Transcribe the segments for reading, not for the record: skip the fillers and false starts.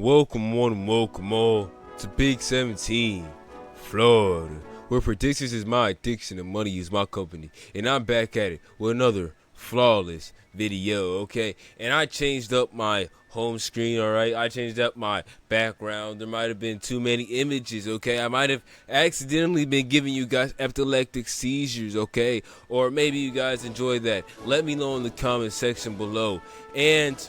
welcome all to Big 17, Florida, where predictions is my addiction and money is my company. And I'm back at it with another flawless video, okay? And I changed up my home screen, alright? I changed up my background. There might have been too many images, okay? I might have accidentally been giving you guys epileptic seizures, okay? Or maybe you guys enjoyed that. Let me know in the comment section below. And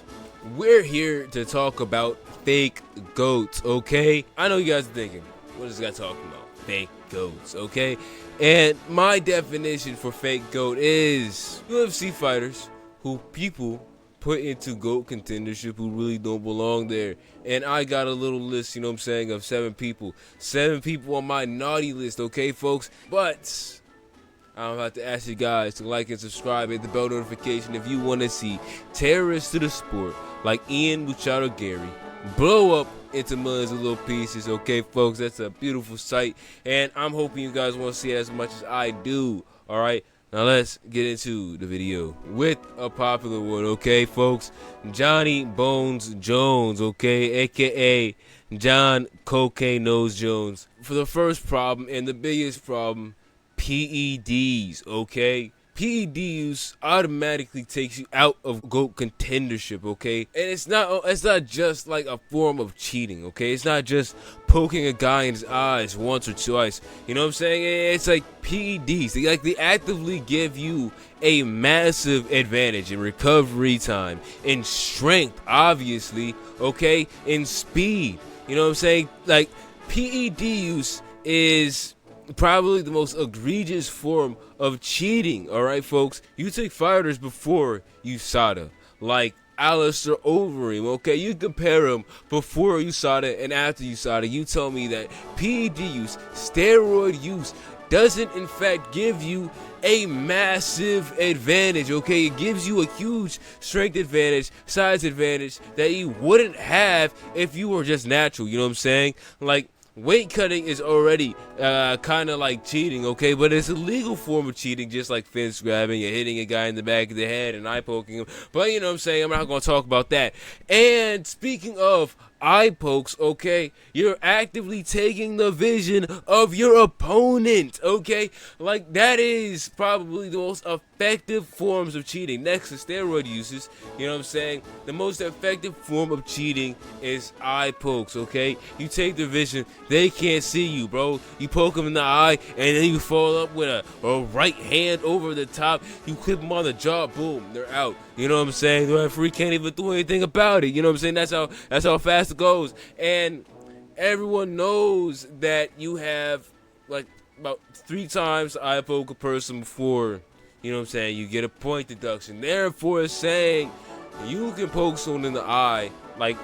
we're here to talk about fake goats, okay? I know you guys are thinking, what is this guy talking about? Fake goats, okay? And my definition for fake goat is UFC fighters who people put into GOAT contendership who really don't belong there. And I got a little list, you know what I'm saying, of 7 people. 7 people on my naughty list, okay, folks? But I'm about to ask you guys to like and subscribe, hit the bell notification if you want to see terrorists to the sport like Ian Machado Gary blow up into millions of little pieces, okay, folks? That's a beautiful sight, and I'm hoping you guys want to see it as much as I do, all right? Now let's get into the video with a popular one, okay, folks? Johnny Bones Jones, okay, aka John Cocaine Nose Jones. For the first problem and the biggest problem, PEDs, okay? PED use automatically takes you out of GOAT contendership, okay? And it's not just like a form of cheating, okay? It's not just poking a guy in his eyes once or twice. You know what I'm saying? It's like PEDs. They actively give you a massive advantage in recovery time, in strength, obviously, okay? In speed. You know what I'm saying? Like, PED use is probably the most egregious form of cheating, alright, folks? You take fighters before USADA, like Alistair Overeem, okay? You compare him before USADA and after USADA. You tell me that PED use, steroid use, doesn't in fact give you a massive advantage, okay? It gives you a huge strength advantage, size advantage that you wouldn't have if you were just natural, you know what I'm saying? Like, weight cutting is already kind of like cheating, okay? But it's a legal form of cheating, just like fence grabbing and hitting a guy in the back of the head and eye poking him. But you know what I'm saying? I'm not going to talk about that. And speaking of eye pokes, okay, you're actively taking the vision of your opponent, okay? Like, that is probably the most effective forms of cheating next to steroid uses. You know what I'm saying? The most effective form of cheating is eye pokes, okay? You take the vision, they can't see you, bro. You poke them in the eye and then you follow up with a right hand over the top. You clip them on the jaw, boom, they're out. You know what I'm saying? The referee can't even do anything about it. You know what I'm saying? That's how fast it goes. And everyone knows that you have like about 3 times eye poke a person before, you know what I'm saying, you get a point deduction. Therefore, it's saying you can poke someone in the eye like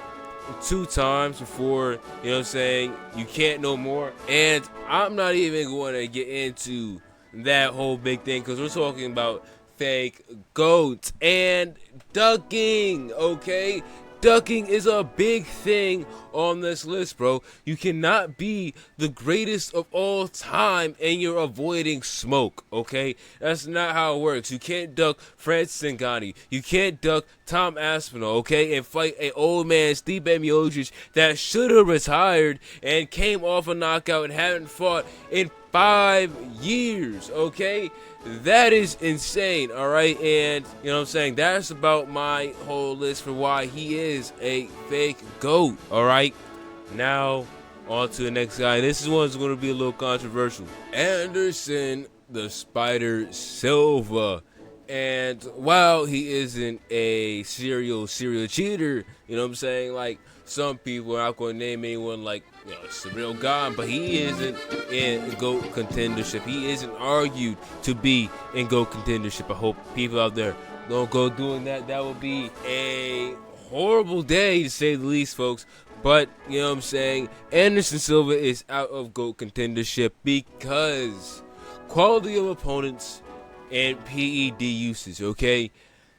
2 times before, you know what I'm saying, you can't no more. And I'm not even going to get into that whole big thing because we're talking about fake goats and ducking, okay? Ducking is a big thing on this list, bro. You cannot be the greatest of all time and you're avoiding smoke, okay? That's not how it works. You can't duck Francis Ngannou. You can't duck Tom Aspinall, okay? And fight an old man, Stipe Miocic, that should have retired and came off a knockout and haven't fought in 5 years, okay? That is insane, alright? And, you know what I'm saying, that's about my whole list for why he is a fake GOAT, alright? Now, on to the next guy. This one's going to be a little controversial. Anderson the Spider Silva. And while he isn't a serial cheater, you know what I'm saying, like, some people, I'm not going to name anyone like, you know, Surreal God, but he isn't in GOAT contendership. He isn't argued to be in GOAT contendership. I hope people out there don't go doing that. That would be a horrible day, to say the least, folks. But, you know what I'm saying, Anderson Silva is out of GOAT contendership because quality of opponents and PED usage, okay?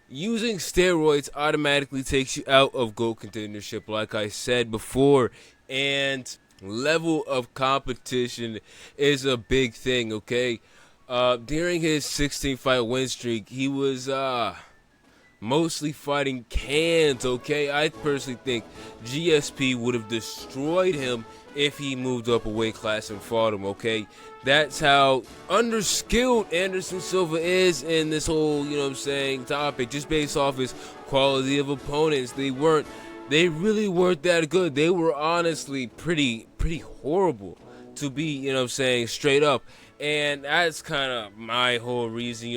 Using steroids automatically takes you out of GOAT contendership, like I said before, and level of competition is a big thing, okay? During his 16-fight win streak, he was mostly fighting cans, okay? I personally think GSP would have destroyed him if he moved up a weight class and fought him, okay? That's how underskilled Anderson Silva is in this whole, topic, just based off his quality of opponents. They really weren't that good. They were honestly pretty horrible, to be, straight up. And that's kind of my whole reason,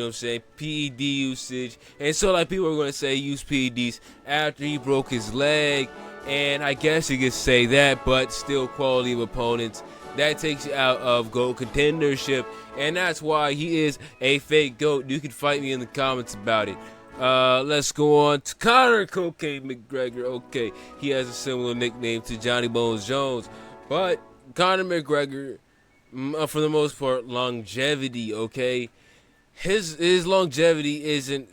PED usage. And so, like, people are going to say use PEDs after he broke his leg. And I guess you could say that, but still quality of opponents. That takes you out of GOAT contendership. And that's why he is a fake GOAT. You can fight me in the comments about it. Let's go on to Conor Cocaine McGregor. Okay, he has a similar nickname to Johnny Bones Jones. But Conor McGregor, for the most part, longevity, okay? His longevity isn't,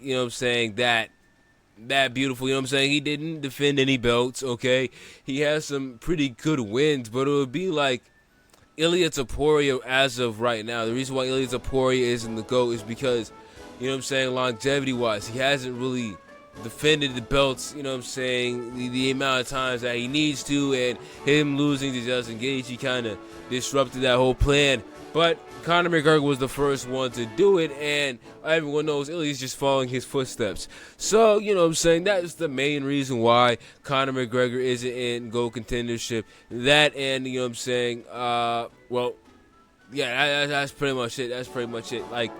that beautiful, He didn't defend any belts, okay? He has some pretty good wins, but it would be like Ilia Topuria as of right now. The reason why Ilia Topuria isn't the GOAT is because, longevity-wise, he hasn't really defended the belts, the amount of times that he needs to, and him losing to Justin Gage, he kind of disrupted that whole plan. But Conor McGregor was the first one to do it, and everyone knows Ilya's just following his footsteps. So, that's the main reason why Conor McGregor isn't in GOAT contendership. That and, well, yeah, that's pretty much it. That's pretty much it. Like,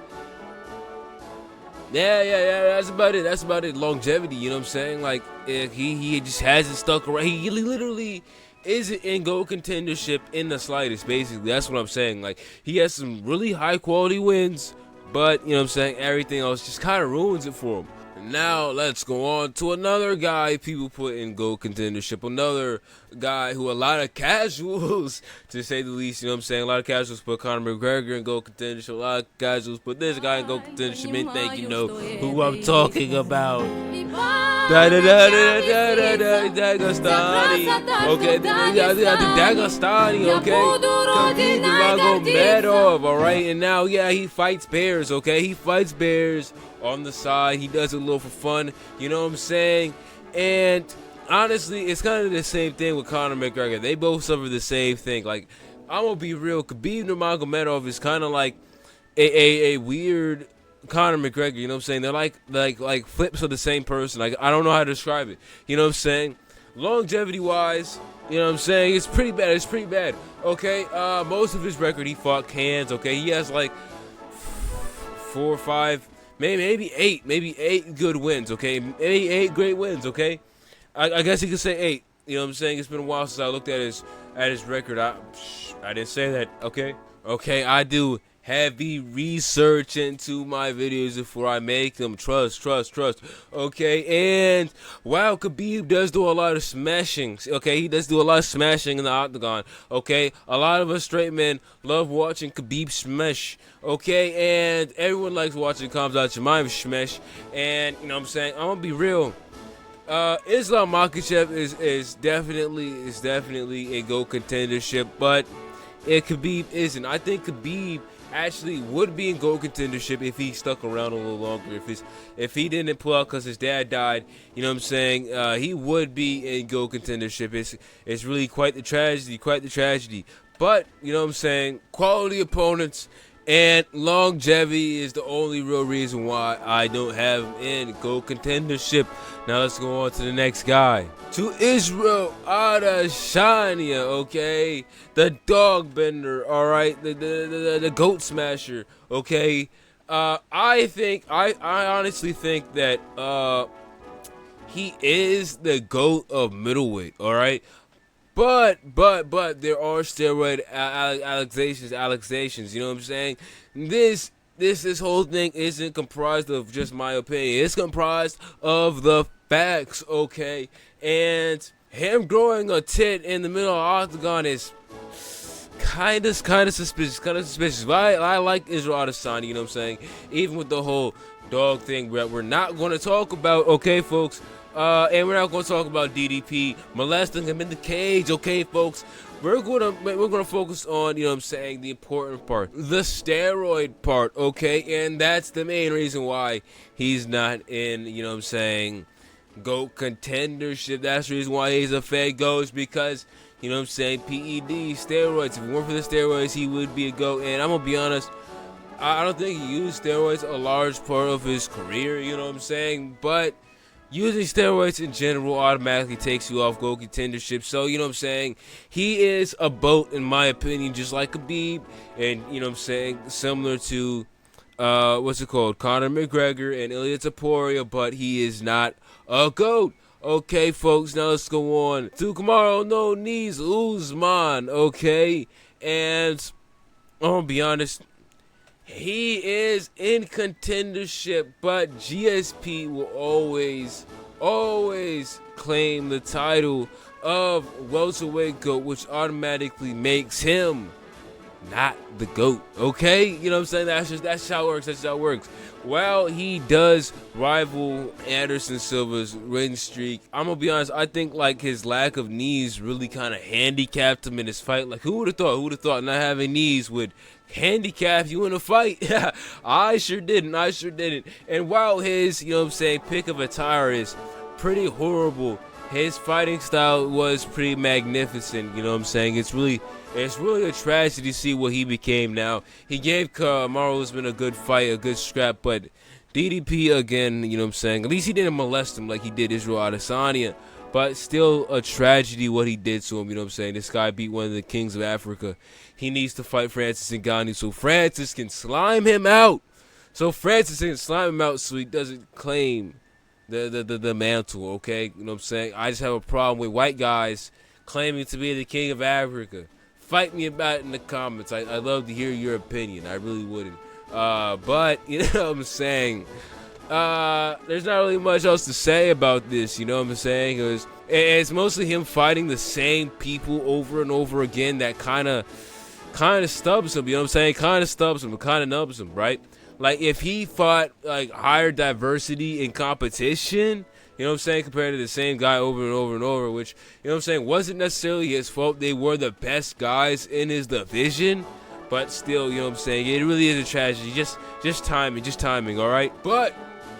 yeah, that's about it. Longevity, Like, he just hasn't stuck around. He literally isn't in GOAT contendership in the slightest, basically. That's what I'm saying. Like, he has some really high quality wins, but, everything else just kind of ruins it for him. Now, let's go on to another guy people put in GOAT contendership. Another guy who a lot of casuals, to say the least, a lot of casuals put Conor McGregor in GOAT contendership. A lot of casuals put this guy in GOAT contendership and think you know who I'm talking about. Dagestani. Okay, Dagestani, okay? Khabib Nurmagomedov, alright? And now, yeah, he fights bears, okay? He fights bears on the side. He does it a little for fun, And honestly, it's kind of the same thing with Conor McGregor. They both suffer the same thing. Like, I'm gonna be real, Khabib Nurmagomedov is kind of like a weird Conor McGregor, They're like flips of the same person. Like, I don't know how to describe it. Longevity wise, it's pretty bad. Okay, most of his record, he fought cans, okay? He has like 4 or 5, maybe 8 good wins, okay? Maybe 8 great wins, okay? I guess you could say 8. It's been a while since I looked at his record. I didn't say that, okay? Okay, I do heavy research into my videos before I make them. Trust. Okay, and wow, Khabib does do a lot of smashing. Okay, he does do a lot of smashing in the octagon. Okay, a lot of us straight men love watching Khabib smash. Okay, and everyone likes watching Comes Out Your Mind smash. And I'm gonna be real. Islam Makhachev is definitely a GOAT contendership, but Khabib isn't. I think Khabib actually would be in GOAT contendership if he stuck around a little longer. If he didn't pull out because his dad died, he would be in GOAT contendership. It's really quite the tragedy. But quality opponents and longevity is the only real reason why I don't have him in GOAT contendership. Now let's go on to the next guy. To Israel Adesanya, okay? The dog bender, alright? The goat smasher, okay? I honestly think that he is the GOAT of middleweight, alright? But there are steroid allegations, This whole thing isn't comprised of just my opinion. It's comprised of the facts, okay? And him growing a tit in the middle of the octagon is kind of suspicious. But I like Israel Adesanya, Even with the whole dog thing that we're not going to talk about, okay, folks? And we're not going to talk about DDP molesting him in the cage, okay, folks? We're gonna focus on, you know what I'm saying, the important part, the steroid part, okay? And that's the main reason why he's not in, you know what I'm saying, GOAT contendership. That's the reason why he's a fake GOAT, because, you know what I'm saying, PED, steroids. If it weren't for the steroids, he would be a GOAT. And I'm gonna be honest, I don't think he used steroids a large part of his career, you know what I'm saying? But using steroids in general automatically takes you off GOAT contendership. So, you know what I'm saying, he is a boat, in my opinion, just like Khabib. And, you know what I'm saying, similar to, Conor McGregor and Ilya Topuria, but he is not a GOAT. Okay, folks, now let's go on to Kamaru No Knees Usman, okay? And I'm gonna be honest, he is in contendership, but GSP will always claim the title of welterweight GOAT, which automatically makes him not the GOAT, okay? You know what I'm saying? That's how it works. That's how it works. While he does rival Anderson Silva's win streak, I'm gonna be honest, I think like his lack of knees really kind of handicapped him in his fight. Like, who would have thought? Who would have thought not having knees would handicap you in a fight? I sure didn't. And while his, you know what I'm saying, pick of attire is pretty horrible, his fighting style was pretty magnificent. You know what I'm saying? It's really a tragedy to see what he became now. He gave Kamaru Usman a good fight, a good scrap, but DDP again, you know what I'm saying? At least he didn't molest him like he did Israel Adesanya. But still a tragedy what he did to him, you know what I'm saying? This guy beat one of the kings of Africa. He needs to fight Francis Ngannou so Francis can slime him out. So he doesn't claim the mantle, okay? You know what I'm saying? I just have a problem with white guys claiming to be the king of Africa. Fight me about it in the comments. I'd love to hear your opinion. I really wouldn't. But, you know what I'm saying? There's not really much else to say about this, you know what I'm saying? It's mostly him fighting the same people over and over again that kind of stubs him, you know what I'm saying? Kind of stubs him, kind of nubs him, right? Like, if he fought, like, higher diversity in competition, you know what I'm saying, compared to the same guy over and over and over, which, you know what I'm saying, wasn't necessarily his fault. They were the best guys in his division, but still, you know what I'm saying, it really is a tragedy. Just timing, all right? But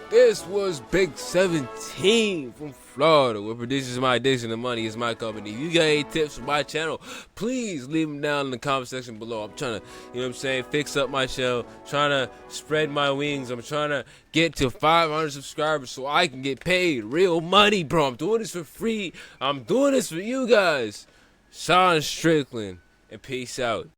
this was Big 17 from Florida, where predictions is my addiction and money is my company. If you got any tips for my channel, please leave them down in the comment section below. I'm trying to, you know what I'm saying, fix up my channel, trying to spread my wings. I'm trying to get to 500 subscribers so I can get paid real money, bro. I'm doing this for free. I'm doing this for you guys. Sean Strickland, and peace out.